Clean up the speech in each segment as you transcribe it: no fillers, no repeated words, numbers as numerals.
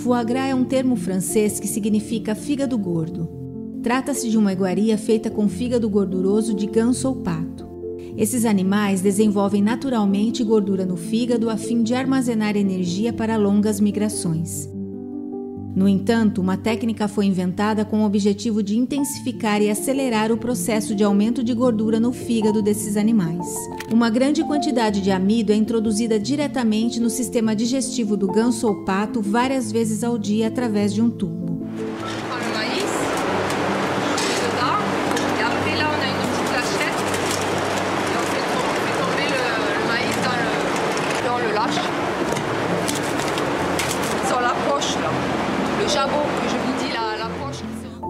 Foie gras é um termo francês que significa fígado gordo. Trata-se de uma iguaria feita com fígado gorduroso de ganso ou pato. Esses animais desenvolvem naturalmente gordura no fígado a fim de armazenar energia para longas migrações. No entanto, uma técnica foi inventada com o objetivo de intensificar e acelerar o processo de aumento de gordura no fígado desses animais. Uma grande quantidade de amido é introduzida diretamente no sistema digestivo do ganso ou pato várias vezes ao dia através de um tubo.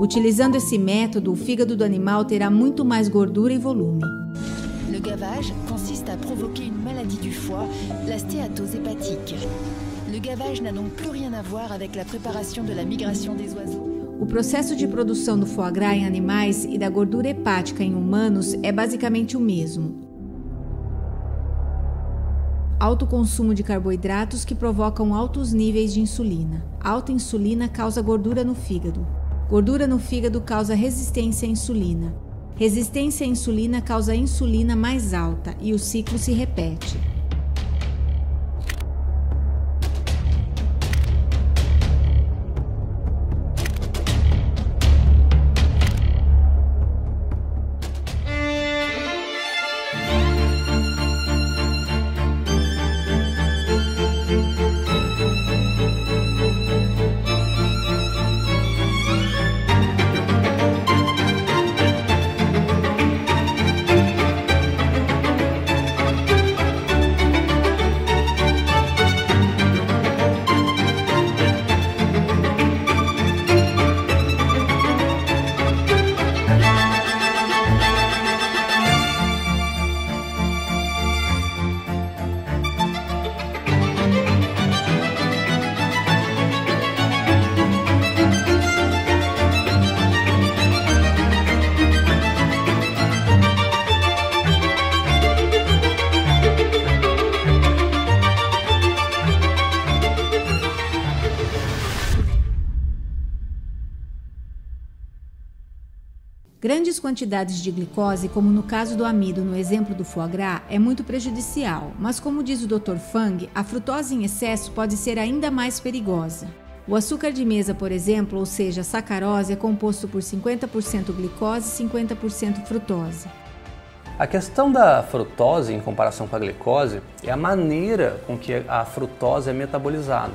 Utilizando esse método, o fígado do animal terá muito mais gordura e volume. Le gavage consiste à provoquer une maladie du foie, la stéatose hépatique. Le gavage n'a donc plus rien à voir avec la préparation de la migration des oiseaux. O processo de produção do foie gras em animais e da gordura hepática em humanos é basicamente o mesmo. Alto consumo de carboidratos que provocam altos níveis de insulina. Alta insulina causa gordura no fígado. Gordura no fígado causa resistência à insulina. Resistência à insulina causa insulina mais alta e o ciclo se repete. Grandes quantidades de glicose, como no caso do amido no exemplo do foie gras, é muito prejudicial, mas como diz o Dr. Fang, a frutose em excesso pode ser ainda mais perigosa. O açúcar de mesa, por exemplo, ou seja, a sacarose, é composto por 50% glicose e 50% frutose. A questão da frutose em comparação com a glicose é a maneira com que a frutose é metabolizada.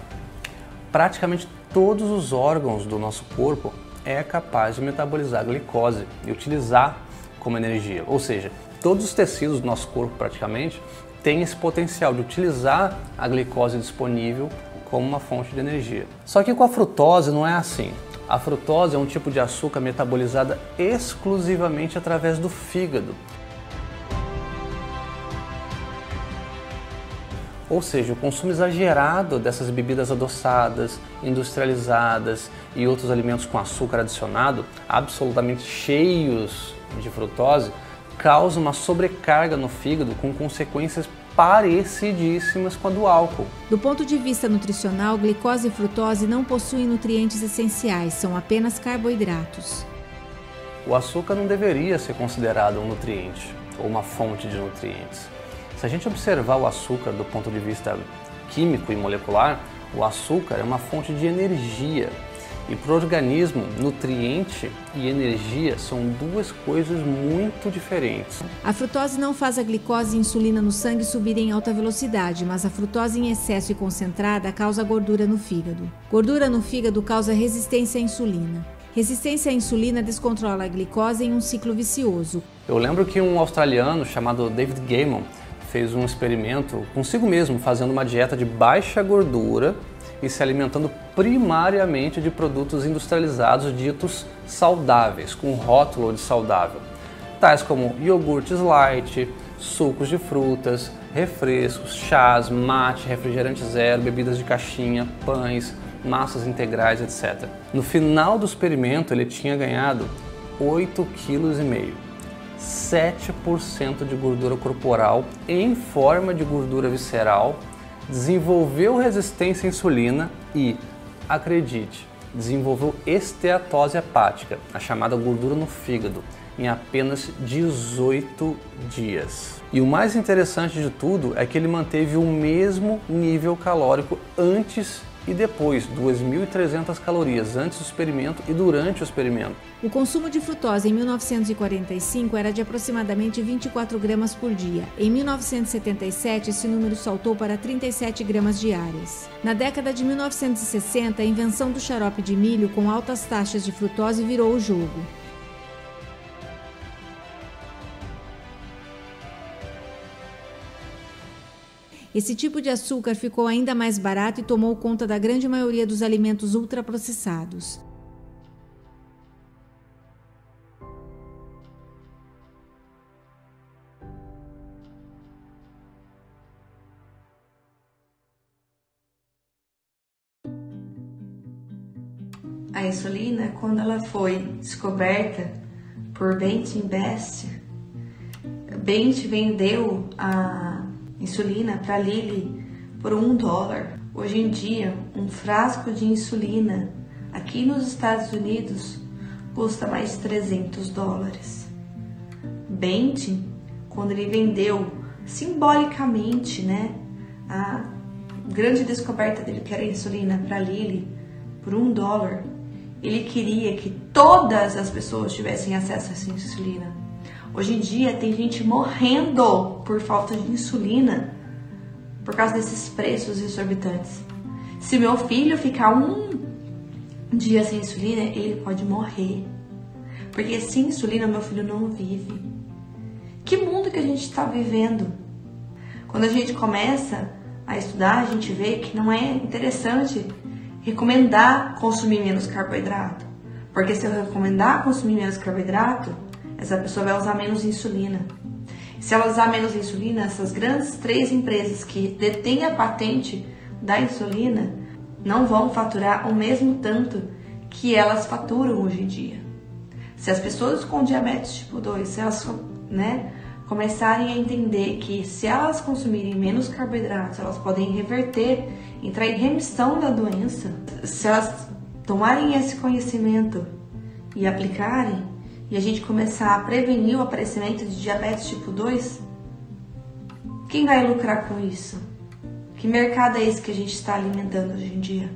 Praticamente todos os órgãos do nosso corpo é capaz de metabolizar a glicose e utilizar como energia. Ou seja, todos os tecidos do nosso corpo praticamente têm esse potencial de utilizar a glicose disponível como uma fonte de energia. Só que com a frutose não é assim. A frutose é um tipo de açúcar metabolizada exclusivamente através do fígado. Ou seja, o consumo exagerado dessas bebidas adoçadas, industrializadas e outros alimentos com açúcar adicionado, absolutamente cheios de frutose, causa uma sobrecarga no fígado com consequências parecidíssimas com a do álcool. Do ponto de vista nutricional, glicose e frutose não possuem nutrientes essenciais, são apenas carboidratos. O açúcar não deveria ser considerado um nutriente ou uma fonte de nutrientes. Se a gente observar o açúcar do ponto de vista químico e molecular, o açúcar é uma fonte de energia. E para o organismo, nutriente e energia são duas coisas muito diferentes. A frutose não faz a glicose e a insulina no sangue subirem em alta velocidade, mas a frutose em excesso e concentrada causa gordura no fígado. Gordura no fígado causa resistência à insulina. Resistência à insulina descontrola a glicose em um ciclo vicioso. Eu lembro que um australiano chamado David Gaiman fez um experimento consigo mesmo, fazendo uma dieta de baixa gordura e se alimentando primariamente de produtos industrializados ditos saudáveis, com rótulo de saudável, tais como iogurtes light, sucos de frutas, refrescos, chás, mate, refrigerante zero, bebidas de caixinha, pães, massas integrais, etc. No final do experimento ele tinha ganhado 8,5 kg. 7% de gordura corporal em forma de gordura visceral, desenvolveu resistência à insulina e acredite, desenvolveu esteatose hepática, a chamada gordura no fígado, em apenas 18 dias. E o mais interessante de tudo é que ele manteve o mesmo nível calórico antes e depois, 2.300 calorias antes do experimento e durante o experimento. O consumo de frutose em 1945 era de aproximadamente 24 gramas por dia. Em 1977, esse número saltou para 37 gramas diárias. Na década de 1960, a invenção do xarope de milho com altas taxas de frutose virou o jogo. Esse tipo de açúcar ficou ainda mais barato e tomou conta da grande maioria dos alimentos ultraprocessados. A insulina, quando ela foi descoberta por Bengt Best, Bengt vendeu a insulina para Lilly por $1. Hoje em dia, um frasco de insulina aqui nos Estados Unidos custa mais de $300. Bengt, quando ele vendeu simbolicamente, né, a grande descoberta dele, que era a insulina para Lilly, por $1, ele queria que todas as pessoas tivessem acesso a essa insulina. Hoje em dia tem gente morrendo por falta de insulina por causa desses preços exorbitantes. Se meu filho ficar um dia sem insulina, ele pode morrer. Porque sem insulina meu filho não vive. Que mundo que a gente está vivendo? Quando a gente começa a estudar, a gente vê que não é interessante recomendar consumir menos carboidrato. Porque se eu recomendar consumir menos carboidrato, essa pessoa vai usar menos insulina. Se ela usar menos insulina, essas grandes 3 empresas que detêm a patente da insulina não vão faturar o mesmo tanto que elas faturam hoje em dia. Se as pessoas com diabetes tipo 2, se elas, começarem a entender que se elas consumirem menos carboidratos, elas podem reverter, entrar em remissão da doença, se elas tomarem esse conhecimento e aplicarem, e a gente começar a prevenir o aparecimento de diabetes tipo 2, quem vai lucrar com isso? Que mercado é esse que a gente está alimentando hoje em dia?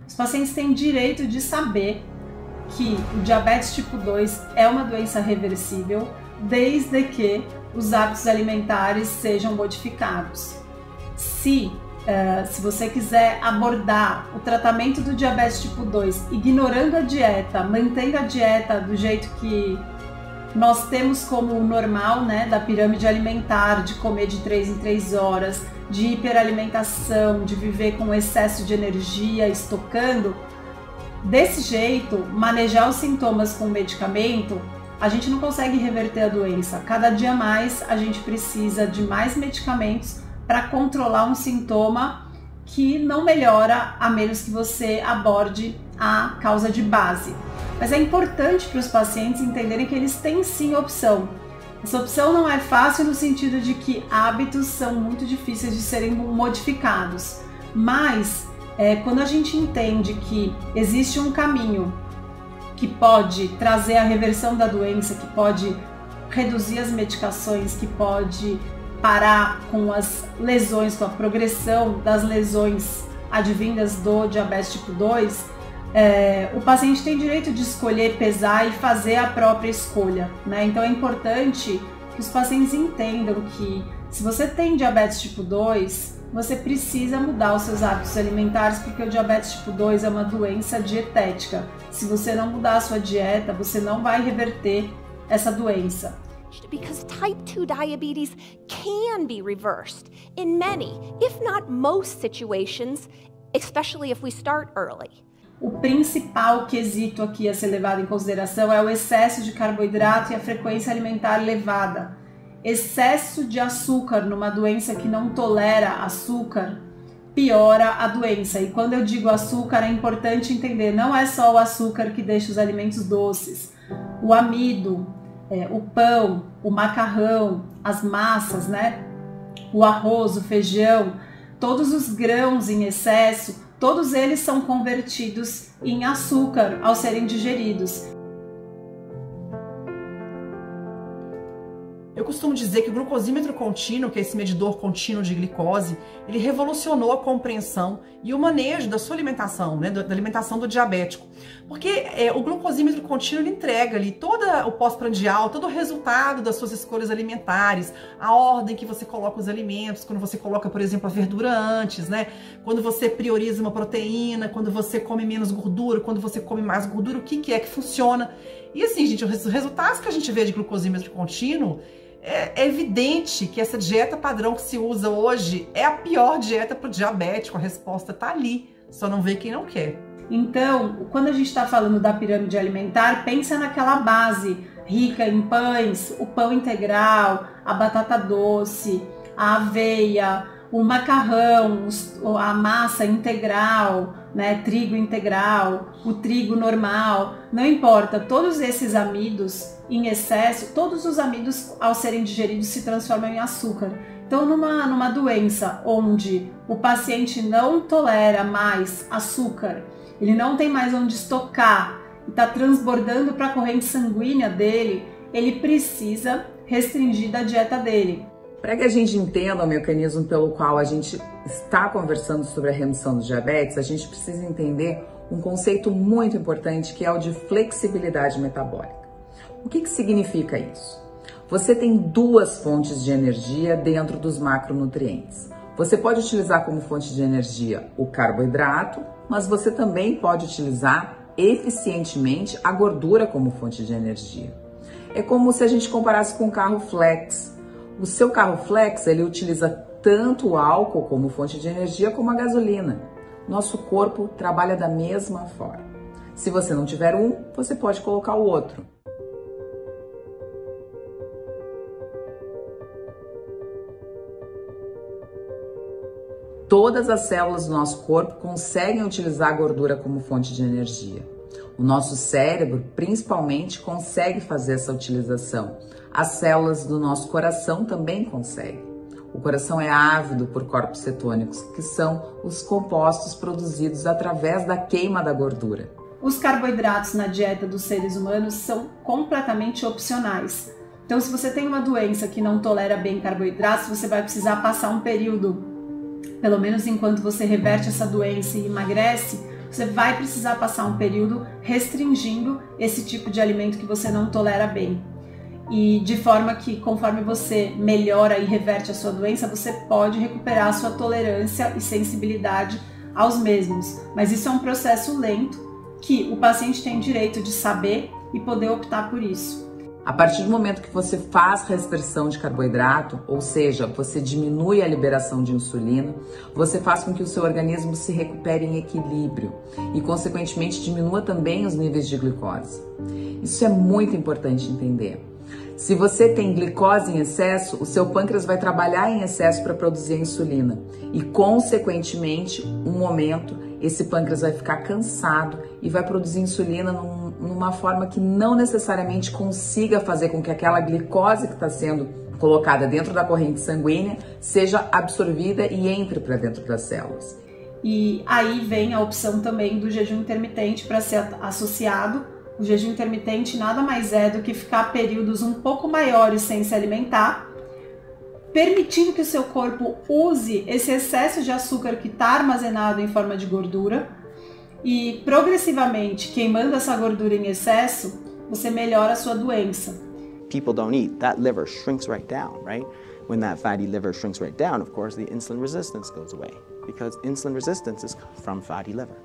Os pacientes têm direito de saber que o diabetes tipo 2 é uma doença reversível, desde que os hábitos alimentares sejam modificados. Se você quiser abordar o tratamento do diabetes tipo 2 ignorando a dieta, mantendo a dieta do jeito que nós temos como normal, né, da pirâmide alimentar, de comer de 3 em 3 horas, de hiperalimentação, de viver com excesso de energia, estocando, desse jeito, manejar os sintomas com medicamento, a gente não consegue reverter a doença. Cada dia mais a gente precisa de mais medicamentos para controlar um sintoma que não melhora a menos que você aborde a causa de base. Mas é importante para os pacientes entenderem que eles têm sim opção. Essa opção não é fácil no sentido de que hábitos são muito difíceis de serem modificados. Mas quando a gente entende que existe um caminho que pode trazer a reversão da doença, que pode reduzir as medicações, que pode parar com as lesões, com a progressão das lesões advindas do diabetes tipo 2, o paciente tem direito de escolher, pesar e fazer a própria escolha, né? Então é importante que os pacientes entendam que se você tem diabetes tipo 2, você precisa mudar os seus hábitos alimentares, porque o diabetes tipo 2 é uma doença dietética. Se você não mudar a sua dieta, você não vai reverter essa doença. Because type 2 diabetes can be reversed in many, if not most situations, especially if we start early. O principal quesito aqui a ser levado em consideração é o excesso de carboidrato e a frequência alimentar elevada. Excesso de açúcar numa doença que não tolera açúcar piora a doença. E quando eu digo açúcar, é importante entender, não é só o açúcar que deixa os alimentos doces. O amido, o pão, o macarrão, as massas, né? O arroz, o feijão, todos os grãos em excesso todos eles são convertidos em açúcar ao serem digeridos. Eu costumo dizer que o glucosímetro contínuo, que é esse medidor contínuo de glicose, ele revolucionou a compreensão e o manejo da sua alimentação, né, da alimentação do diabético. Porque o glucosímetro contínuo ele entrega ali todo o pós-prandial, todo o resultado das suas escolhas alimentares, a ordem que você coloca os alimentos, quando você coloca, por exemplo, a verdura antes, né? Quando você prioriza uma proteína, quando você come menos gordura, quando você come mais gordura, o que é que funciona. E assim, gente, os resultados que a gente vê de glucosímetro contínuo, é evidente que essa dieta padrão que se usa hoje é a pior dieta para o diabético. A resposta está ali, só não vê quem não quer. Então, quando a gente está falando da pirâmide alimentar, pensa naquela base rica em pães, o pão integral, a batata doce, a aveia, o macarrão, a massa integral, né, trigo integral, o trigo normal, não importa, todos esses amidos em excesso, todos os amidos ao serem digeridos se transformam em açúcar. Então, numa doença onde o paciente não tolera mais açúcar, ele não tem mais onde estocar e está transbordando para a corrente sanguínea dele, ele precisa restringir da dieta dele. Para que a gente entenda o mecanismo pelo qual a gente está conversando sobre a redução do diabetes, a gente precisa entender um conceito muito importante que é o de flexibilidade metabólica. O que significa isso? Você tem duas fontes de energia dentro dos macronutrientes. Você pode utilizar como fonte de energia o carboidrato, mas você também pode utilizar eficientemente a gordura como fonte de energia. É como se a gente comparasse com um carro flex. O seu carro flex, ele utiliza tanto o álcool como fonte de energia como a gasolina. Nosso corpo trabalha da mesma forma. Se você não tiver um, você pode colocar o outro. Todas as células do nosso corpo conseguem utilizar a gordura como fonte de energia. O nosso cérebro, principalmente, consegue fazer essa utilização. As células do nosso coração também conseguem. O coração é ávido por corpos cetônicos, que são os compostos produzidos através da queima da gordura. Os carboidratos na dieta dos seres humanos são completamente opcionais. Então, se você tem uma doença que não tolera bem carboidratos, você vai precisar passar um período, pelo menos enquanto você reverte essa doença e emagrece, você vai precisar passar um período restringindo esse tipo de alimento que você não tolera bem. E de forma que, conforme você melhora e reverte a sua doença, você pode recuperar a sua tolerância e sensibilidade aos mesmos. Mas isso é um processo lento que o paciente tem direito de saber e poder optar por isso. A partir do momento que você faz restrição de carboidrato, ou seja, você diminui a liberação de insulina, você faz com que o seu organismo se recupere em equilíbrio e, consequentemente, diminua também os níveis de glicose. Isso é muito importante entender. Se você tem glicose em excesso, o seu pâncreas vai trabalhar em excesso para produzir a insulina e, consequentemente, um momento, esse pâncreas vai ficar cansado e vai produzir insulina numa forma que não necessariamente consiga fazer com que aquela glicose que está sendo colocada dentro da corrente sanguínea seja absorvida e entre para dentro das células. E aí vem a opção também do jejum intermitente para ser associado. O jejum intermitente nada mais é do que ficar períodos um pouco maiores sem se alimentar, permitindo que o seu corpo use esse excesso de açúcar que está armazenado em forma de gordura e progressivamente queimando essa gordura em excesso, você melhora a sua doença. People don't eat, that liver shrinks right down, right? When that fatty liver shrinks right down, of course, the insulin resistance goes away because insulin resistance is from fatty liver.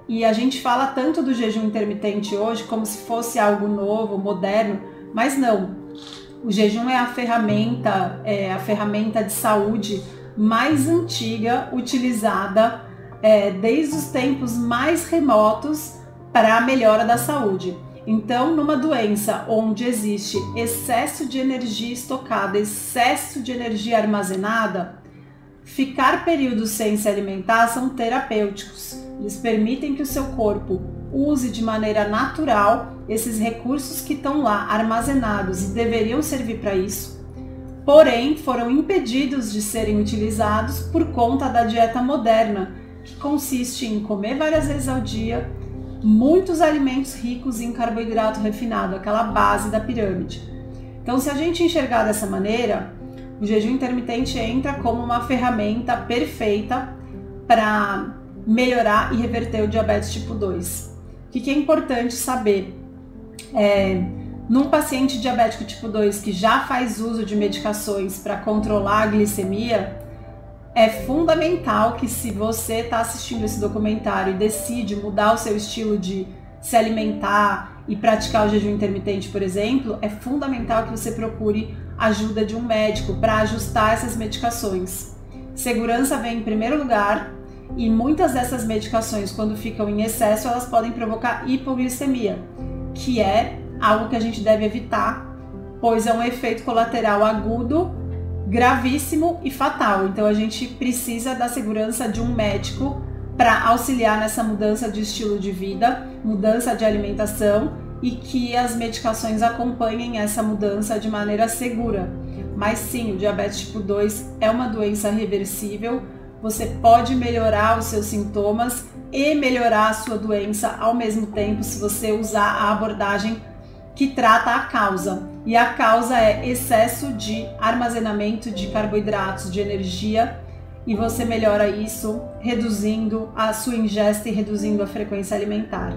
E a gente fala tanto do jejum intermitente hoje como se fosse algo novo, moderno, mas não. O jejum é a ferramenta de saúde mais antiga utilizada desde os tempos mais remotos para a melhora da saúde. Então, numa doença onde existe excesso de energia estocada, excesso de energia armazenada, ficar períodos sem se alimentar são terapêuticos. Eles permitem que o seu corpo use de maneira natural esses recursos que estão lá armazenados e deveriam servir para isso, porém foram impedidos de serem utilizados por conta da dieta moderna, que consiste em comer várias vezes ao dia, muitos alimentos ricos em carboidrato refinado, aquela base da pirâmide. Então, se a gente enxergar dessa maneira, o jejum intermitente entra como uma ferramenta perfeita para melhorar e reverter o diabetes tipo 2. O que é importante saber? Num paciente diabético tipo 2 que já faz uso de medicações para controlar a glicemia, é fundamental que, se você está assistindo esse documentário e decide mudar o seu estilo de se alimentar e praticar o jejum intermitente, por exemplo, é fundamental que você procure ajuda de um médico para ajustar essas medicações. Segurança vem em primeiro lugar, e muitas dessas medicações, quando ficam em excesso, elas podem provocar hipoglicemia, que é algo que a gente deve evitar, pois é um efeito colateral agudo, gravíssimo e fatal. Então a gente precisa da segurança de um médico para auxiliar nessa mudança de estilo de vida, mudança de alimentação, e que as medicações acompanhem essa mudança de maneira segura. Mas sim, o diabetes tipo 2 é uma doença reversível, você pode melhorar os seus sintomas e melhorar a sua doença ao mesmo tempo se você usar a abordagem que trata a causa. E a causa é excesso de armazenamento de carboidratos, de energia, e você melhora isso reduzindo a sua ingesta e reduzindo a frequência alimentar.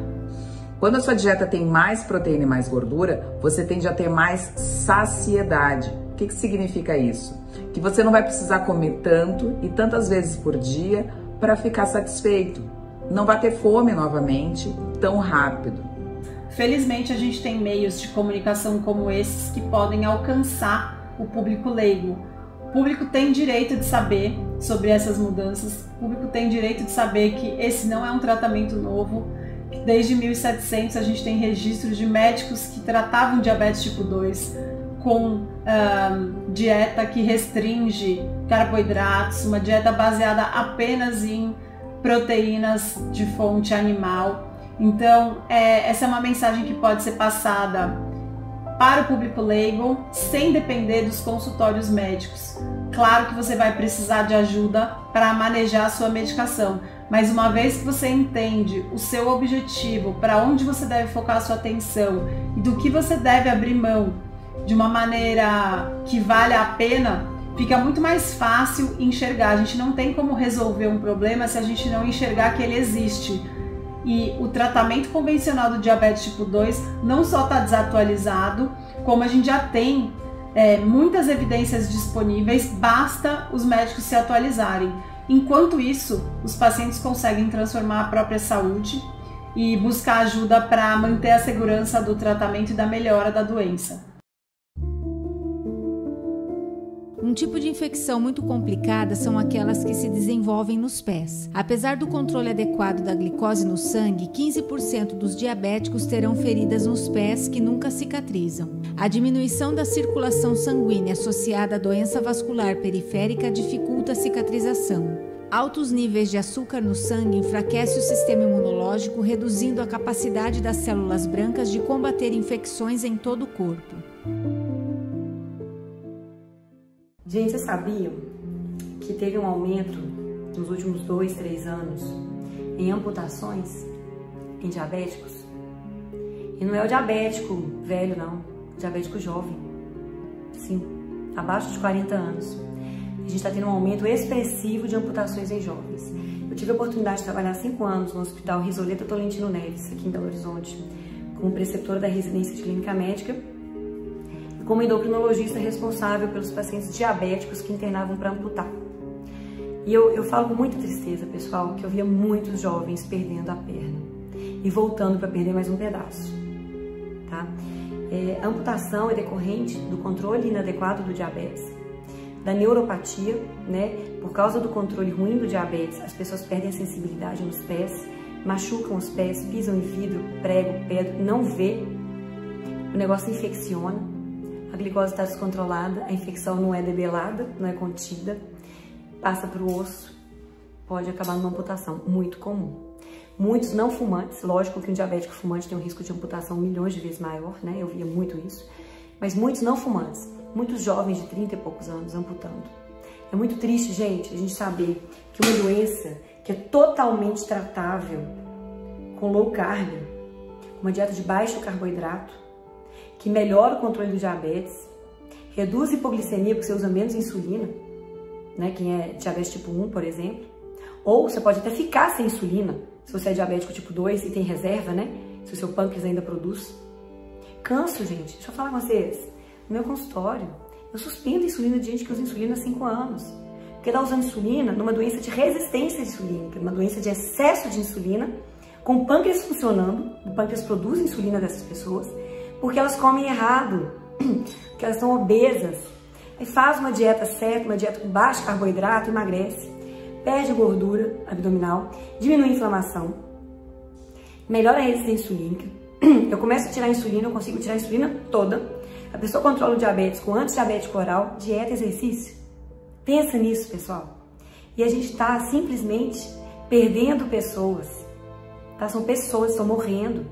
Quando a sua dieta tem mais proteína e mais gordura, você tende a ter mais saciedade. O que significa isso? Que você não vai precisar comer tanto e tantas vezes por dia para ficar satisfeito. Não vai ter fome novamente tão rápido. Felizmente, a gente tem meios de comunicação como esses que podem alcançar o público leigo. O público tem direito de saber sobre essas mudanças, o público tem direito de saber que esse não é um tratamento novo. Desde 1700 a gente tem registros de médicos que tratavam diabetes tipo 2 com dieta que restringe carboidratos, uma dieta baseada apenas em proteínas de fonte animal. Então, essa é uma mensagem que pode ser passada para o público leigo sem depender dos consultórios médicos. Claro que você vai precisar de ajuda para manejar a sua medicação, mas uma vez que você entende o seu objetivo, para onde você deve focar a sua atenção e do que você deve abrir mão de uma maneira que vale a pena, fica muito mais fácil enxergar. A gente não tem como resolver um problema se a gente não enxergar que ele existe. E o tratamento convencional do diabetes tipo 2 não só está desatualizado, como a gente já tem muitas evidências disponíveis, basta os médicos se atualizarem. Enquanto isso, os pacientes conseguem transformar a própria saúde e buscar ajuda para manter a segurança do tratamento e da melhora da doença. Um tipo de infecção muito complicada são aquelas que se desenvolvem nos pés. Apesar do controle adequado da glicose no sangue, 15% dos diabéticos terão feridas nos pés que nunca cicatrizam. A diminuição da circulação sanguínea associada à doença vascular periférica dificulta a cicatrização. Altos níveis de açúcar no sangue enfraquecem o sistema imunológico, reduzindo a capacidade das células brancas de combater infecções em todo o corpo. Gente, vocês sabiam que teve um aumento nos últimos 2, 3 anos em amputações em diabéticos? E não é o diabético velho, não. O diabético jovem. Sim, abaixo de 40 anos. A gente está tendo um aumento expressivo de amputações em jovens. Eu tive a oportunidade de trabalhar 5 anos no Hospital Risoleta Tolentino Neves, aqui em Belo Horizonte, como preceptora da residência de clínica médica, como endocrinologista responsável pelos pacientes diabéticos que internavam para amputar. E eu falo com muita tristeza, pessoal, que eu via muitos jovens perdendo a perna e voltando para perder mais um pedaço, tá? A amputação é decorrente do controle inadequado do diabetes, da neuropatia, né? Por causa do controle ruim do diabetes, as pessoas perdem a sensibilidade nos pés, machucam os pés, pisam em vidro, prego, pedra, não vê, o negócio infecciona. A glicose está descontrolada, a infecção não é debelada, não é contida, passa para o osso, pode acabar numa amputação, muito comum. Muitos não fumantes, lógico que um diabético fumante tem um risco de amputação milhões de vezes maior, né? Eu via muito isso, mas muitos não fumantes, muitos jovens de 30 e poucos anos amputando. É muito triste, gente, a gente saber que uma doença que é totalmente tratável com low carb, uma dieta de baixo carboidrato, que melhora o controle do diabetes, reduz a hipoglicemia porque você usa menos insulina, né? Quem é diabetes tipo 1, por exemplo. Ou você pode até ficar sem insulina, se você é diabético tipo 2 e tem reserva, né? Se o seu pâncreas ainda produz. Canso, gente. Deixa eu falar com vocês. No meu consultório, eu suspendo a insulina de gente que usa insulina há 5 anos. Porque está usando insulina numa doença de resistência insulínica, numa doença de excesso de insulina, com o pâncreas funcionando, o pâncreas produz insulina dessas pessoas, porque elas comem errado, porque elas são obesas. Aí faz uma dieta certa, uma dieta com baixo carboidrato, emagrece, perde gordura abdominal, diminui a inflamação, melhora a resistência insulínica. Eu começo a tirar a insulina, eu consigo tirar a insulina toda. A pessoa controla o diabetes com antidiabético oral, dieta e exercício. Pensa nisso, pessoal. E a gente está simplesmente perdendo pessoas. Tá? São pessoas que estão morrendo.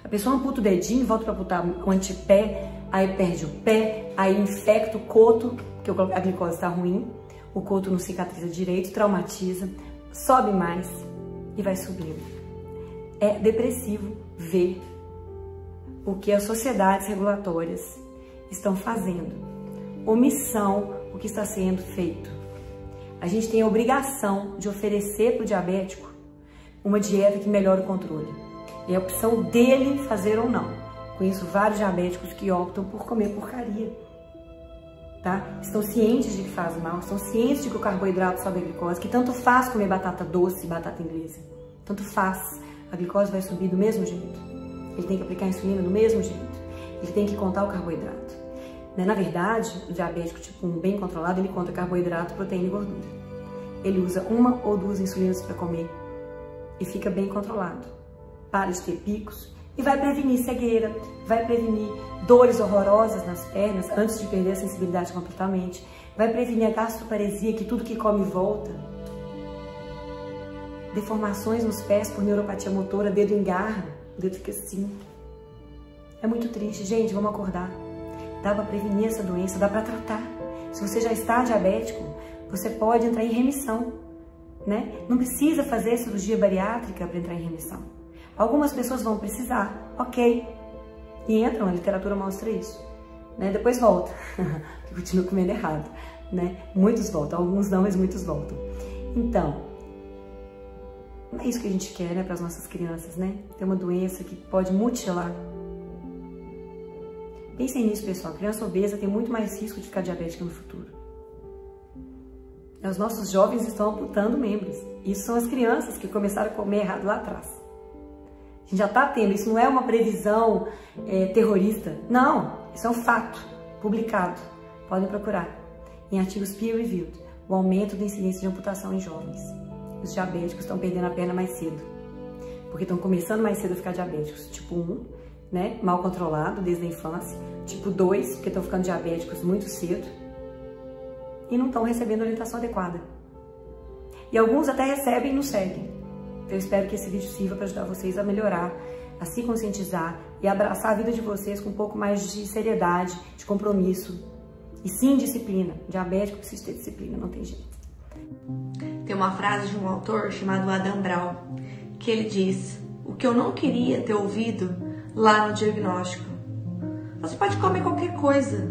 A pessoa amputa o dedinho, volta para amputar o antepé, aí perde o pé, aí infecta o coto, porque a glicose está ruim, o coto não cicatriza direito, traumatiza, sobe mais e vai subindo. É depressivo ver o que as sociedades regulatórias estão fazendo. Omissão o que está sendo feito. A gente tem a obrigação de oferecer para o diabético uma dieta que melhore o controle. É a opção dele fazer ou não. Conheço vários diabéticos que optam por comer porcaria. Tá? Estão cientes de que faz mal, estão cientes de que o carboidrato sobe a glicose, que tanto faz comer batata doce e batata inglesa. Tanto faz. A glicose vai subir do mesmo jeito. Ele tem que aplicar a insulina do mesmo jeito. Ele tem que contar o carboidrato. Na verdade, o diabético tipo 1 bem controlado, ele conta carboidrato, proteína e gordura. Ele usa 1 ou 2 insulinas para comer e fica bem controlado. Para de ter picos e vai prevenir cegueira, vai prevenir dores horrorosas nas pernas antes de perder a sensibilidade completamente, vai prevenir a gastroparesia, que tudo que come volta. Deformações nos pés por neuropatia motora, dedo engarra, o dedo fica assim. É muito triste, gente, vamos acordar. Dá para prevenir essa doença, dá para tratar. Se você já está diabético, você pode entrar em remissão, né? Não precisa fazer cirurgia bariátrica para entrar em remissão. Algumas pessoas vão precisar, ok. E entram, a literatura mostra isso. Né? Depois volta, continua comendo errado. Né? Muitos voltam, alguns não, mas muitos voltam. Então, não é isso que a gente quer, né, para as nossas crianças, né? Ter uma doença que pode mutilar. Pensem nisso, pessoal. A criança obesa tem muito mais risco de ficar diabética no futuro. Os nossos jovens estão amputando membros. Isso são as crianças que começaram a comer errado lá atrás. A gente já está tendo, isso não é uma previsão terrorista. Não, isso é um fato publicado. Podem procurar em artigos peer-reviewed. O aumento da incidência de amputação em jovens. Os diabéticos estão perdendo a perna mais cedo. Porque estão começando mais cedo a ficar diabéticos. Tipo 1, né, mal controlado desde a infância. Tipo 2, porque estão ficando diabéticos muito cedo. E não estão recebendo orientação adequada. E alguns até recebem e não seguem. Então eu espero que esse vídeo sirva para ajudar vocês a melhorar, a se conscientizar e abraçar a vida de vocês com um pouco mais de seriedade, de compromisso. E sim, disciplina. Diabético precisa ter disciplina, não tem jeito. Tem uma frase de um autor chamado Adam Brown, que ele diz: o que eu não queria ter ouvido lá no diagnóstico. Você pode comer qualquer coisa,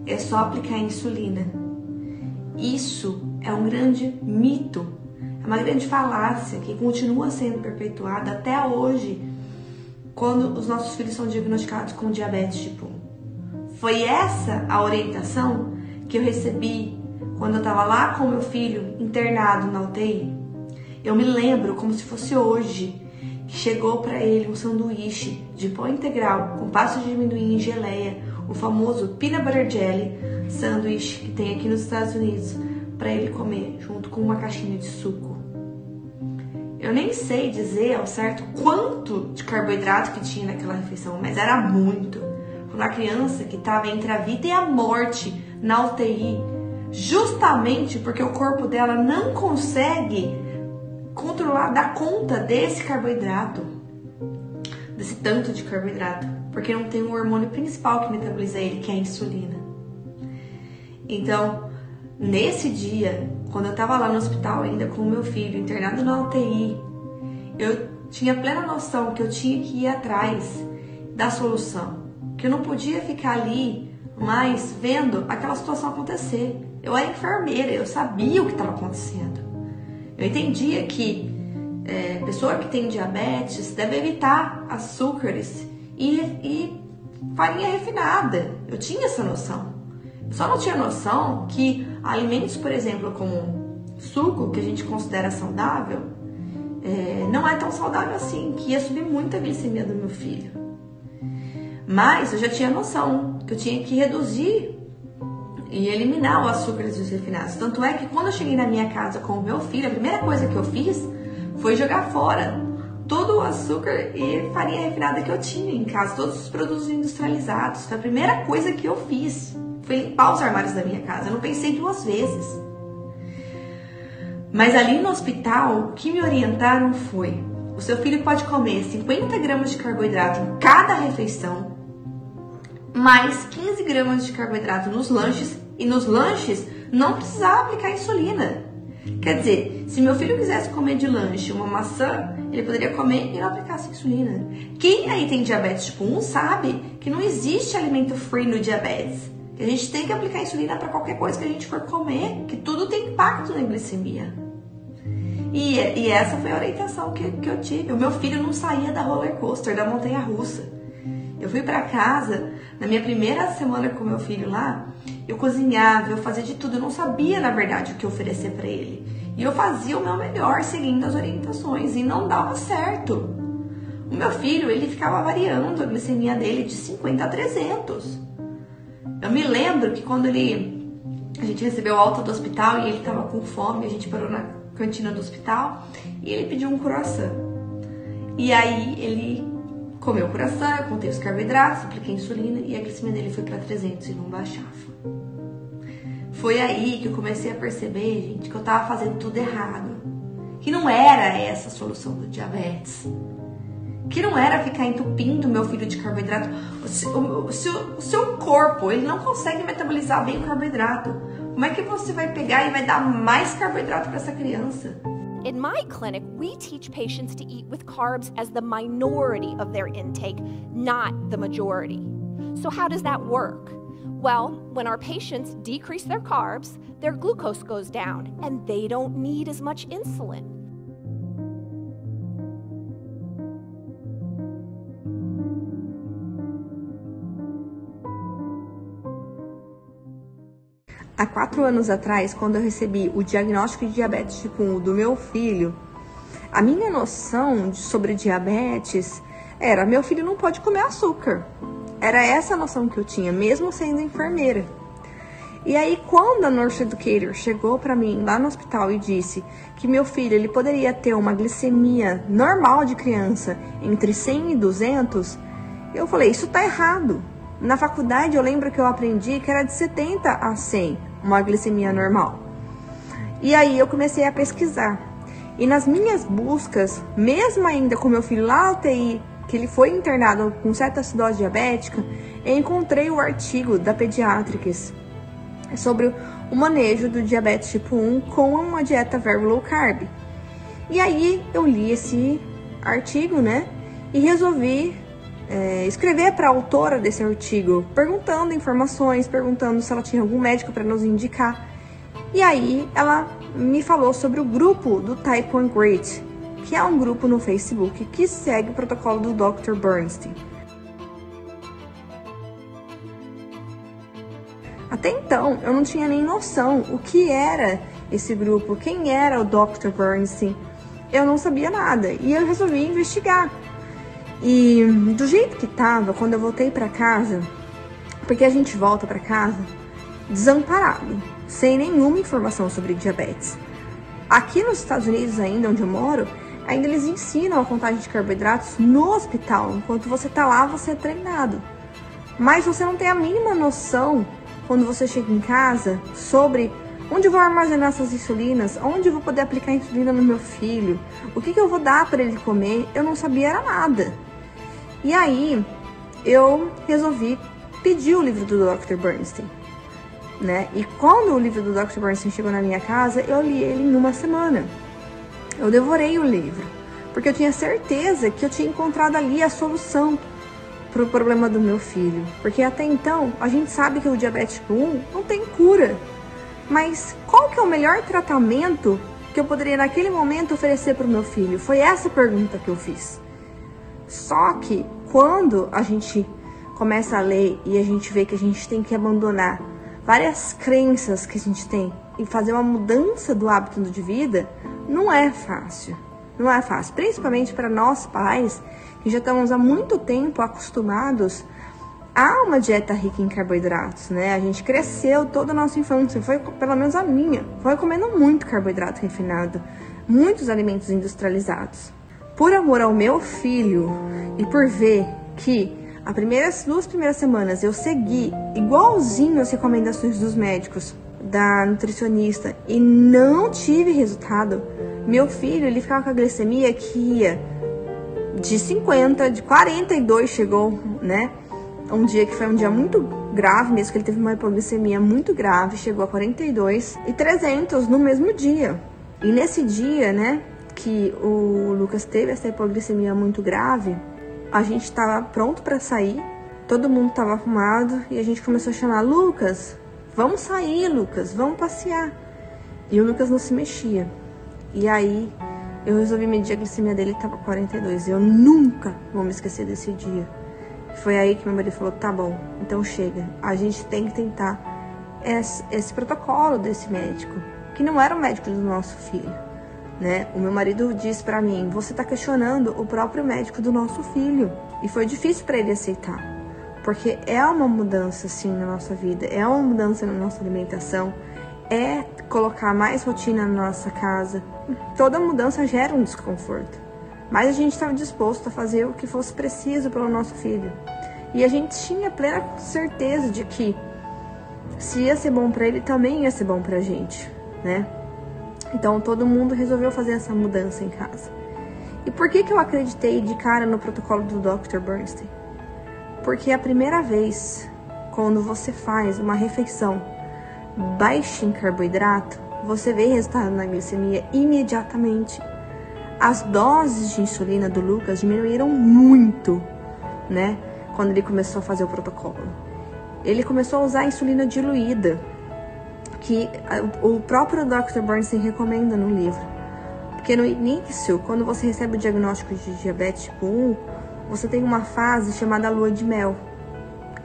é só aplicar insulina. Isso é um grande mito, é uma grande falácia que continua sendo perpetuada até hoje, quando os nossos filhos são diagnosticados com diabetes tipo 1. Foi essa a orientação que eu recebi quando eu estava lá com meu filho internado na UTI. Eu me lembro como se fosse hoje, que chegou para ele um sanduíche de pão integral com pastas de amendoim e geleia, o famoso peanut butter jelly sanduíche que tem aqui nos Estados Unidos, para ele comer junto com uma caixinha de suco. Eu nem sei dizer ao certo quanto de carboidrato que tinha naquela refeição, mas era muito. Foi uma criança que estava entre a vida e a morte na UTI, justamente porque o corpo dela não consegue controlar, dar conta desse carboidrato, desse tanto de carboidrato, porque não tem o hormônio principal que metaboliza ele, que é a insulina. Então, nesse dia, quando eu estava lá no hospital ainda com o meu filho internado na UTI, eu tinha plena noção que eu tinha que ir atrás da solução, que eu não podia ficar ali mais vendo aquela situação acontecer. Eu era enfermeira, eu sabia o que estava acontecendo. Eu entendia que pessoa que tem diabetes deve evitar açúcares e farinha refinada. Eu tinha essa noção. Eu só não tinha noção que alimentos, por exemplo, como suco, que a gente considera saudável, não é tão saudável assim, que ia subir muito a glicemia do meu filho. Mas eu já tinha noção que eu tinha que reduzir e eliminar o açúcares e os refinados. Tanto é que quando eu cheguei na minha casa com o meu filho, a primeira coisa que eu fiz foi jogar fora todo o açúcar e farinha refinada que eu tinha em casa, todos os produtos industrializados. Foi a primeira coisa que eu fiz, foi limpar os armários da minha casa. Eu não pensei 2 vezes. Mas ali no hospital, o que me orientaram foi: o seu filho pode comer 50 gramas de carboidrato em cada refeição, mais 15 gramas de carboidrato nos lanches, e nos lanches não precisava aplicar insulina. Quer dizer, se meu filho quisesse comer de lanche uma maçã, ele poderia comer e não aplicasse insulina. Quem aí tem diabetes tipo 1 sabe que não existe alimento free no diabetes. Que a gente tem que aplicar insulina para qualquer coisa que a gente for comer, que tudo tem impacto na glicemia. E essa foi a orientação que eu tive. O meu filho não saía da roller coaster, da montanha-russa. Eu fui para casa, na minha primeira semana com meu filho lá, eu cozinhava, eu fazia de tudo. Eu não sabia, na verdade, o que oferecer para ele. E eu fazia o meu melhor, seguindo as orientações, e não dava certo. O meu filho, ele ficava variando a glicemia dele de 50 a 300. Eu me lembro que quando a gente recebeu alta do hospital e ele estava com fome, a gente parou na cantina do hospital e ele pediu um croissant. E aí ele comeu o croissant, eu contei os carboidratos, apliquei insulina e a glicemia dele foi para 300 e não baixava. Foi aí que eu comecei a perceber, gente, que eu tava fazendo tudo errado. Que não era essa a solução do diabetes. Que não era ficar entupindo meu filho de carboidrato. O seu corpo, ele não consegue metabolizar bem o carboidrato. Como é que você vai pegar e vai dar mais carboidrato para essa criança? In my clinic, we teach patients to eat with carbs as the minority of their intake, not the majority. So how does that work? Well, when our patients decrease their carbs, their glucose goes down and they don't need as much insulin. Há 4 anos atrás, quando eu recebi o diagnóstico de diabetes tipo 1 do meu filho, a minha noção sobre diabetes era: meu filho não pode comer açúcar. Era essa a noção que eu tinha, mesmo sendo enfermeira. E aí, quando a Nurse Educator chegou para mim lá no hospital e disse que meu filho ele poderia ter uma glicemia normal de criança entre 100 e 200, eu falei: isso tá errado. Na faculdade eu lembro que eu aprendi que era de 70 a 100, uma glicemia normal. E aí eu comecei a pesquisar. E nas minhas buscas, mesmo ainda com meu filho lá na UTI, que ele foi internado com certa acidose diabética, eu encontrei o artigo da Pediatrics sobre o manejo do diabetes tipo 1 com uma dieta very low carb. E aí eu li esse artigo, né? E resolvi escrever para a autora desse artigo, perguntando informações, perguntando se ela tinha algum médico para nos indicar. E aí ela me falou sobre o grupo do Type 1 Great, que é um grupo no Facebook que segue o protocolo do Dr. Bernstein. Até então, eu não tinha nem noção o que era esse grupo, quem era o Dr. Bernstein. Eu não sabia nada e eu resolvi investigar. E do jeito que tava, quando eu voltei para casa, porque a gente volta para casa desamparado, sem nenhuma informação sobre diabetes. Aqui nos Estados Unidos, ainda onde eu moro, ainda eles ensinam a contagem de carboidratos no hospital. Enquanto você tá lá, você é treinado. Mas você não tem a mínima noção, quando você chega em casa, sobre onde eu vou armazenar essas insulinas, onde eu vou poder aplicar insulina no meu filho, o que eu vou dar para ele comer. Eu não sabia era nada. E aí, eu resolvi pedir o livro do Dr. Bernstein. né? E quando o livro do Dr. Bernstein chegou na minha casa, eu li ele em uma semana. Eu devorei o livro, porque eu tinha certeza que eu tinha encontrado ali a solução para o problema do meu filho. Porque até então, a gente sabe que o diabetes tipo 1 não tem cura. Mas qual que é o melhor tratamento que eu poderia naquele momento oferecer para o meu filho? Foi essa pergunta que eu fiz. Só que quando a gente começa a ler e a gente vê que a gente tem que abandonar várias crenças que a gente tem e fazer uma mudança do hábito de vida, não é fácil. Não é fácil, principalmente para nós pais, que já estamos há muito tempo acostumados a uma dieta rica em carboidratos, né? A gente cresceu toda a nossa infância, foi pelo menos a minha, foi comendo muito carboidrato refinado, muitos alimentos industrializados. Por amor ao meu filho e por ver que as 2 primeiras semanas eu segui igualzinho as recomendações dos médicos, da nutricionista, e não tive resultado, meu filho, ele ficava com a glicemia que ia de 50, de 42 chegou, né? Um dia que foi um dia muito grave mesmo, que ele teve uma hipoglicemia muito grave, chegou a 42 e 300 no mesmo dia. E nesse dia, né, que o Lucas teve essa hipoglicemia muito grave, a gente estava pronto para sair, todo mundo estava arrumado e a gente começou a chamar: Lucas, vamos sair, Lucas, vamos passear. E o Lucas não se mexia. E aí eu resolvi medir a glicemia dele, estava 42. Eu nunca vou me esquecer desse dia. Foi aí que meu marido falou: tá bom, então chega, a gente tem que tentar esse protocolo desse médico, que não era o médico do nosso filho, né? O meu marido disse pra mim: você tá questionando o próprio médico do nosso filho. E foi difícil para ele aceitar, porque é uma mudança sim na nossa vida, é uma mudança na nossa alimentação, é colocar mais rotina na nossa casa. Toda mudança gera um desconforto, mas a gente estava disposto a fazer o que fosse preciso pelo nosso filho. E a gente tinha plena certeza de que se ia ser bom para ele, também ia ser bom pra gente, né? Então todo mundo resolveu fazer essa mudança em casa. E por que eu acreditei de cara no protocolo do Dr. Bernstein? Porque a primeira vez, quando você faz uma refeição baixa em carboidrato, você vê resultado na glicemia imediatamente. As doses de insulina do Lucas diminuíram muito, né? Quando ele começou a fazer o protocolo. Ele começou a usar a insulina diluída, que o próprio Dr. Bernstein recomenda no livro. Porque no início, quando você recebe o diagnóstico de diabetes tipo 1, você tem uma fase chamada lua de mel,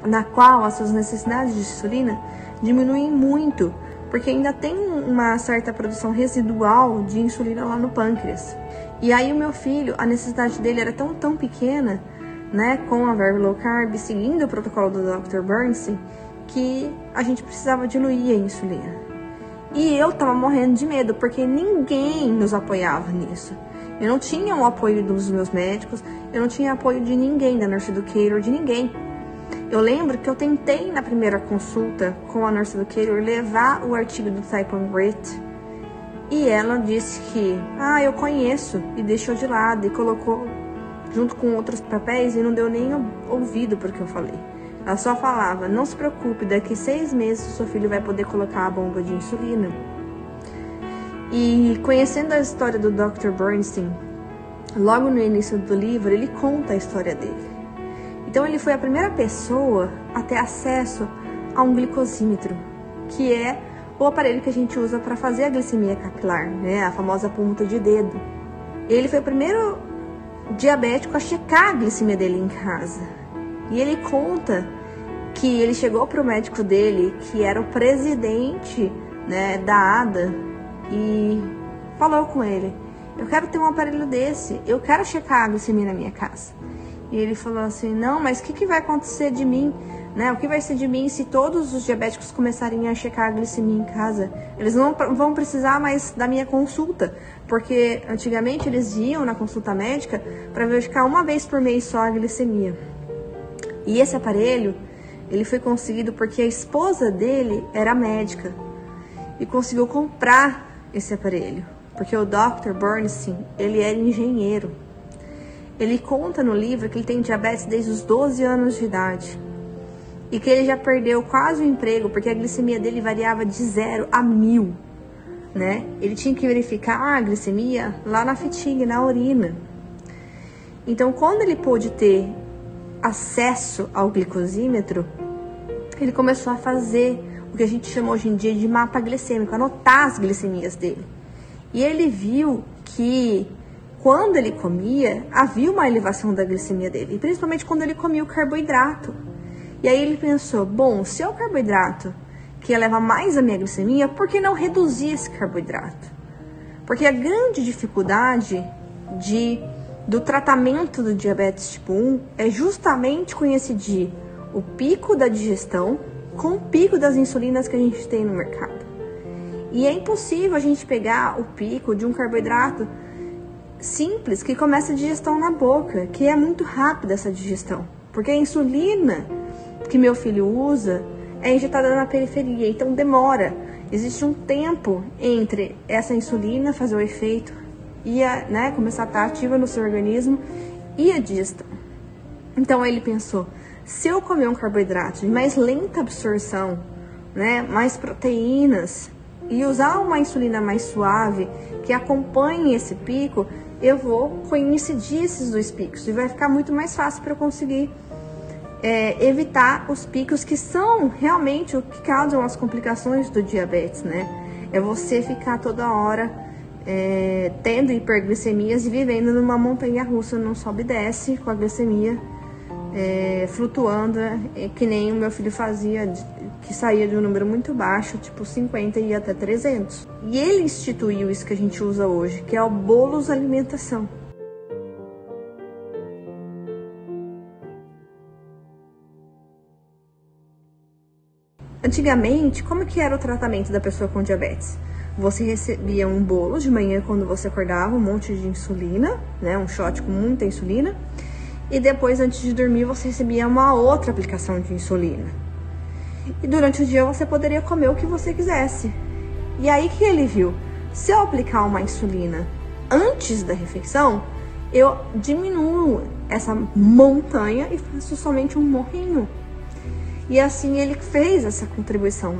na qual as suas necessidades de insulina diminuem muito, porque ainda tem uma certa produção residual de insulina lá no pâncreas. E aí o meu filho, a necessidade dele era tão pequena, né, com a Very Low Carb, seguindo o protocolo do Dr. Bernstein, que a gente precisava diluir a insulina. E eu tava morrendo de medo, porque ninguém nos apoiava nisso. Eu não tinha o apoio dos meus médicos, eu não tinha apoio de ninguém, da Nurse Educator, de ninguém. Eu lembro que eu tentei na primeira consulta com a Nurse Educator levar o artigo do Type 1 Grit, e ela disse que, eu conheço, e deixou de lado, e colocou junto com outros papéis, e não deu nem ouvido porque eu falei. Ela só falava: não se preocupe, daqui 6 meses o seu filho vai poder colocar a bomba de insulina. E conhecendo a história do Dr. Bernstein, logo no início do livro, ele conta a história dele. Então ele foi a primeira pessoa a ter acesso a um glicosímetro, que é o aparelho que a gente usa para fazer a glicemia capilar, né? A famosa ponta de dedo. Ele foi o primeiro diabético a checar a glicemia dele em casa. E ele conta que ele chegou para o médico dele, que era o presidente, né, da ADA, e falou com ele: eu quero ter um aparelho desse, eu quero checar a glicemia na minha casa. E ele falou assim: não, mas o que vai acontecer de mim? Né? O que vai ser de mim se todos os diabéticos começarem a checar a glicemia em casa? Eles não vão precisar mais da minha consulta, porque antigamente eles iam na consulta médica para verificar uma vez por mês só a glicemia. E esse aparelho, ele foi conseguido porque a esposa dele era médica e conseguiu comprar esse aparelho, porque o Dr. Bernstein, ele era engenheiro. Ele conta no livro que ele tem diabetes desde os 12 anos de idade. e que ele já perdeu quase o emprego, porque a glicemia dele variava de 0 a 1000, né? Ele tinha que verificar a glicemia lá na fitinha, na urina. Então, quando ele pôde ter acesso ao glicosímetro, ele começou a fazer o que a gente chama hoje em dia de mapa glicêmico, anotar as glicemias dele. E ele viu que quando ele comia, havia uma elevação da glicemia dele, principalmente quando ele comia o carboidrato. E aí ele pensou, bom, se é o carboidrato que eleva mais a minha glicemia, por que não reduzir esse carboidrato? Porque a grande dificuldade do tratamento do diabetes tipo 1 é justamente coincidir o pico da digestão com o pico das insulinas que a gente tem no mercado. E é impossível a gente pegar o pico de um carboidrato simples que começa a digestão na boca, que é muito rápida essa digestão, porque a insulina que meu filho usa é injetada na periferia, então demora. Existe um tempo entre essa insulina fazer o efeito e começar a estar ativa no seu organismo e a digestão. Então ele pensou, se eu comer um carboidrato de mais lenta absorção, mais proteínas, e usar uma insulina mais suave que acompanhe esse pico, eu vou coincidir esses dois picos e vai ficar muito mais fácil para eu conseguir evitar os picos que são realmente o que causam as complicações do diabetes, É você ficar toda hora tendo hiperglicemias e vivendo numa montanha russa, não sobe e desce com a glicemia flutuando, que nem o meu filho fazia, que saía de um número muito baixo, tipo 50 e ia até 300. E ele instituiu isso que a gente usa hoje, que é o bolus alimentação. Antigamente, como que era o tratamento da pessoa com diabetes? Você recebia um bolo de manhã quando você acordava, um monte de insulina, um shot com muita insulina, e depois, antes de dormir, você recebia uma outra aplicação de insulina. E durante o dia você poderia comer o que você quisesse. E aí que ele viu, se eu aplicar uma insulina antes da refeição, eu diminuo essa montanha e faço somente um morrinho. E assim ele fez essa contribuição,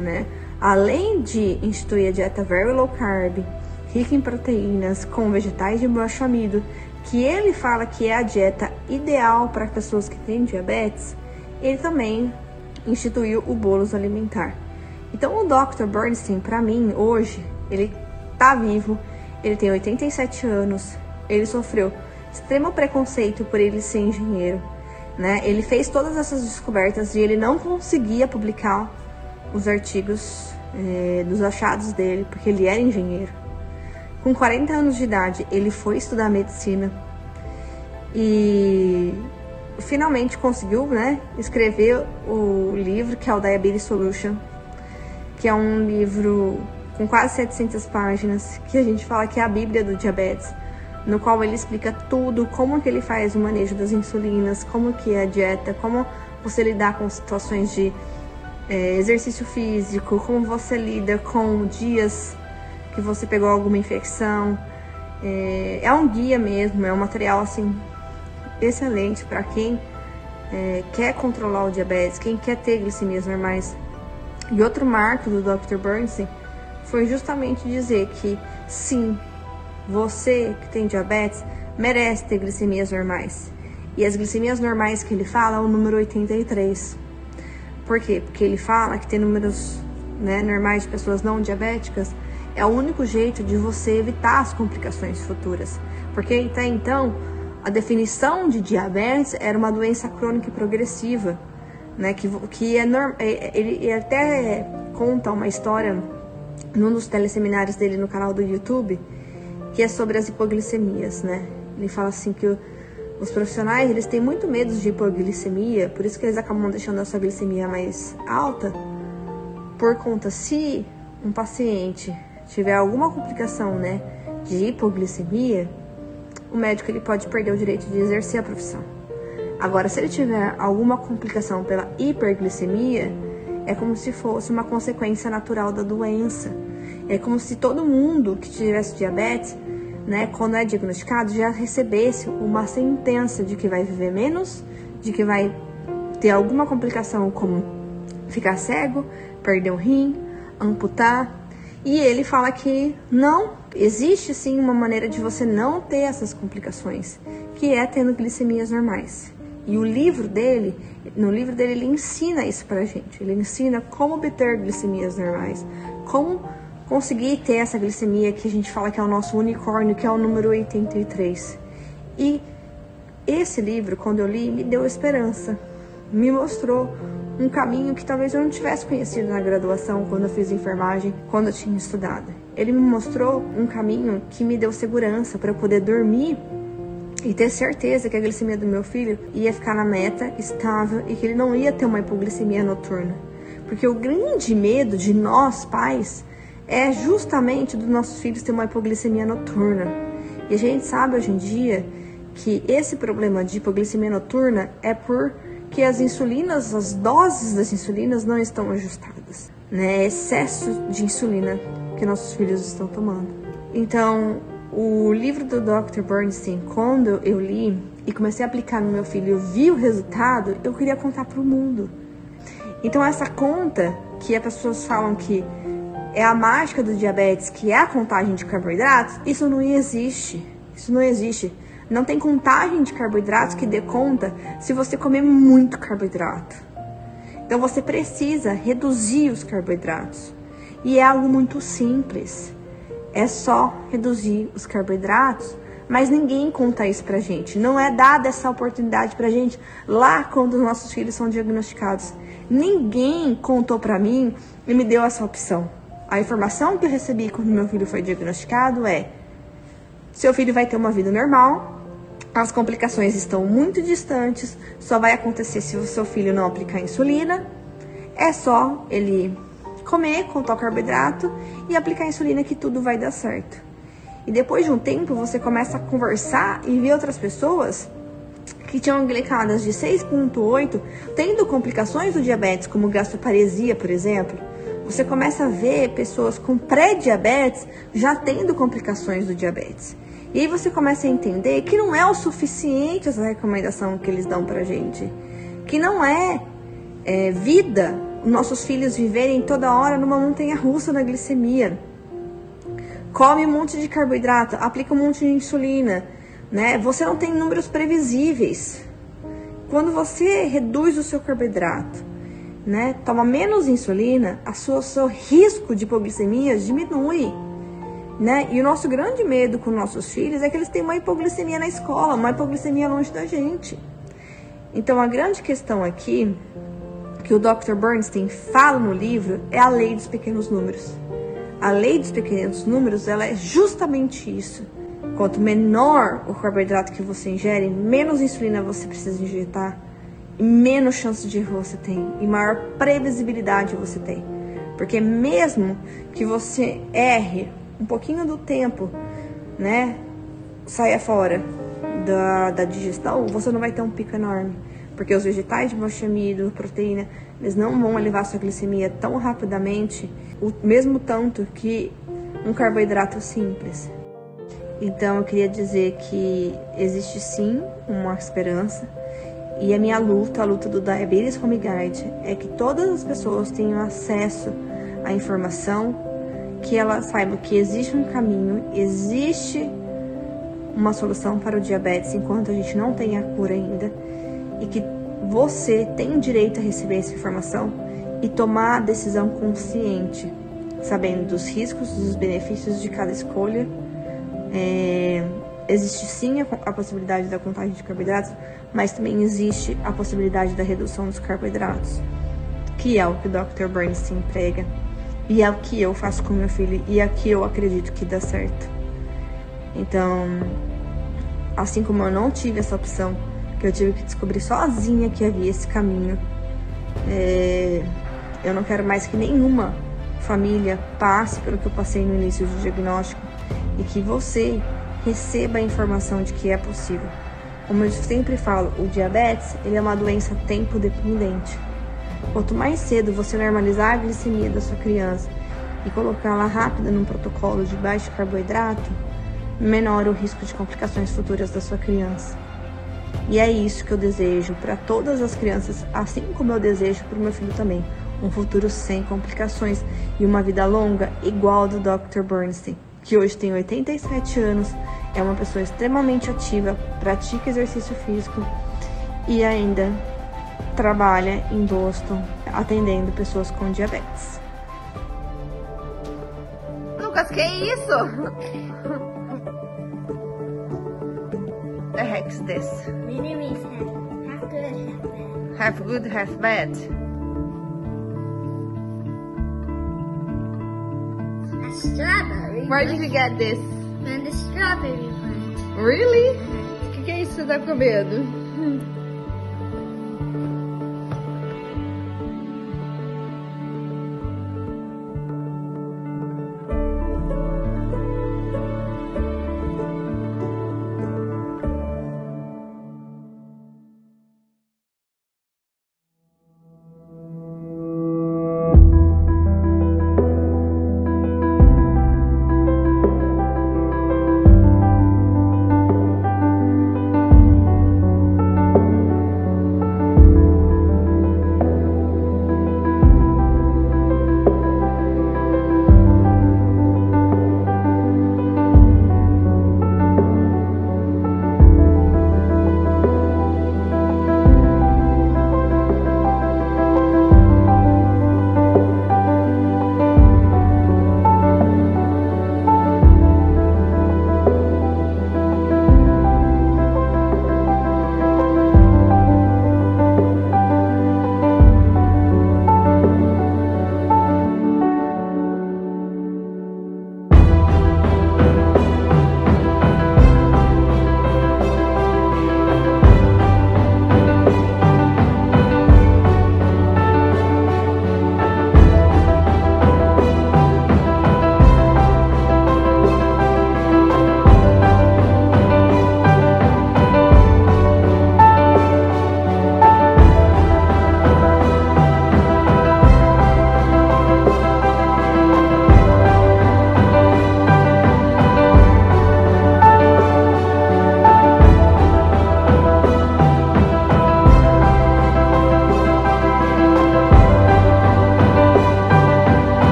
Além de instituir a dieta very low carb, rica em proteínas, com vegetais de baixo amido, que ele fala que é a dieta ideal para pessoas que têm diabetes, ele também instituiu o bolus alimentar. Então o Dr. Bernstein, para mim, hoje, ele tá vivo, ele tem 87 anos, ele sofreu extremo preconceito por ele ser engenheiro, Ele fez todas essas descobertas e ele não conseguia publicar os artigos dos achados dele, porque ele era engenheiro. Com 40 anos de idade, ele foi estudar medicina e finalmente conseguiu, escrever o livro que é o Diabetes Solution, que é um livro com quase 700 páginas, que a gente fala que é a Bíblia do diabetes, no qual ele explica tudo, como que ele faz o manejo das insulinas, como que é a dieta, como você lidar com situações de exercício físico, como você lida com dias que você pegou alguma infecção. É um guia mesmo, é um material assim excelente para quem quer controlar o diabetes, quem quer ter glicemias normais. E outro marco do Dr. Bernstein foi justamente dizer que sim, você que tem diabetes merece ter glicemias normais. E as glicemias normais que ele fala é o número 83. Por quê? Porque ele fala que ter números normais de pessoas não diabéticas é o único jeito de você evitar as complicações futuras. Porque até então, a definição de diabetes era uma doença crônica e progressiva, ele até conta uma história num dos teleseminários dele no canal do YouTube, que é sobre as hipoglicemias, Ele fala assim que os profissionais, eles têm muito medo de hipoglicemia, por isso que eles acabam deixando a sua glicemia mais alta, por conta, se um paciente tiver alguma complicação, de hipoglicemia, o médico ele pode perder o direito de exercer a profissão. Agora, se ele tiver alguma complicação pela hiperglicemia, é como se fosse uma consequência natural da doença. É como se todo mundo que tivesse diabetes, quando é diagnosticado, já recebesse uma sentença de que vai viver menos, de que vai ter alguma complicação como ficar cego, perder um rim, amputar. E ele fala que não, existe sim uma maneira de você não ter essas complicações, que é tendo glicemias normais. E no livro dele ele ensina isso pra gente. Ele ensina como obter glicemias normais, como conseguir ter essa glicemia que a gente fala que é o nosso unicórnio, que é o número 83. E esse livro, quando eu li, me deu esperança. Me mostrou um caminho que talvez eu não tivesse conhecido na graduação, quando eu fiz enfermagem, quando eu tinha estudado. Ele me mostrou um caminho que me deu segurança para eu poder dormir e ter certeza que a glicemia do meu filho ia ficar na meta, estável, e que ele não ia ter uma hipoglicemia noturna. Porque o grande medo de nós, pais, é justamente dos nossos filhos ter uma hipoglicemia noturna. E a gente sabe hoje em dia que esse problema de hipoglicemia noturna é porque as insulinas, as doses das insulinas não estão ajustadas, né? É excesso de insulina que nossos filhos estão tomando. Então, o livro do Dr. Bernstein, quando eu li e comecei a aplicar no meu filho, eu vi o resultado, eu queria contar para o mundo. Então, essa conta que as pessoas falam que é a mágica do diabetes, que é a contagem de carboidratos, isso não existe. Isso não existe. Não tem contagem de carboidratos que dê conta se você comer muito carboidrato. Então você precisa reduzir os carboidratos. E é algo muito simples. É só reduzir os carboidratos, mas ninguém conta isso pra gente. Não é dada essa oportunidade pra gente lá quando os nossos filhos são diagnosticados. Ninguém contou pra mim e me deu essa opção. A informação que eu recebi quando meu filho foi diagnosticado é: seu filho vai ter uma vida normal, as complicações estão muito distantes, só vai acontecer se o seu filho não aplicar insulina, é só ele comer, contar o carboidrato e aplicar insulina que tudo vai dar certo. E depois de um tempo você começa a conversar e ver outras pessoas que tinham glicadas de 6,8 tendo complicações do diabetes, como gastroparesia, por exemplo. Você começa a ver pessoas com pré-diabetes já tendo complicações do diabetes. E aí você começa a entender que não é o suficiente essa recomendação que eles dão pra gente. Que não é vida os nossos filhos viverem toda hora numa montanha-russa na glicemia. Come um monte de carboidrato, aplica um monte de insulina, né? Você não tem números previsíveis. Quando você reduz o seu carboidrato, né, toma menos insulina, o seu risco de hipoglicemia diminui, né? E o nosso grande medo com nossos filhos é que eles têm uma hipoglicemia na escola, uma hipoglicemia longe da gente. Então a grande questão aqui, que o Dr. Bernstein fala no livro, é a lei dos pequenos números. A lei dos pequenos números, ela é justamente isso. Quanto menor o carboidrato que você ingere, menos insulina você precisa injetar, e menos chance de erro você tem, e maior previsibilidade você tem. Porque mesmo que você erre um pouquinho do tempo, né, saia fora da digestão, você não vai ter um pico enorme. Porque os vegetais de baixo amido, proteína, eles não vão elevar sua glicemia tão rapidamente, o mesmo tanto que um carboidrato simples. Então eu queria dizer que existe sim uma esperança. E a minha luta, a luta do Diabetes Home Guide, é que todas as pessoas tenham acesso à informação, que elas saibam que existe um caminho, existe uma solução para o diabetes enquanto a gente não tem a cura ainda, e que você tem direito a receber essa informação e tomar a decisão consciente, sabendo dos riscos, dos benefícios de cada escolha. Existe sim a possibilidade da contagem de carboidratos, mas também existe a possibilidade da redução dos carboidratos, que é o que o Dr. Bernstein prega, e é o que eu faço com meu filho, e é o que eu acredito que dá certo. Então, assim como eu não tive essa opção, que eu tive que descobrir sozinha que havia esse caminho, eu não quero mais que nenhuma família passe pelo que eu passei no início do diagnóstico, e que você receba a informação de que é possível. Como eu sempre falo, o diabetes, ele é uma doença tempo dependente. Quanto mais cedo você normalizar a glicemia da sua criança e colocá-la rápida num protocolo de baixo carboidrato, menor o risco de complicações futuras da sua criança. E é isso que eu desejo para todas as crianças, assim como eu desejo para o meu filho também. um futuro sem complicações e uma vida longa igual a do Dr. Bernstein, que hoje tem 87 anos, é uma pessoa extremamente ativa, pratica exercício físico e ainda trabalha em Boston atendendo pessoas com diabetes. Lucas, que isso? The heck's this? My name is half good, half bad. Half good, half bad. A strawberry. Where did you get this? From the strawberry plant. Really? O que é isso que você tá comendo?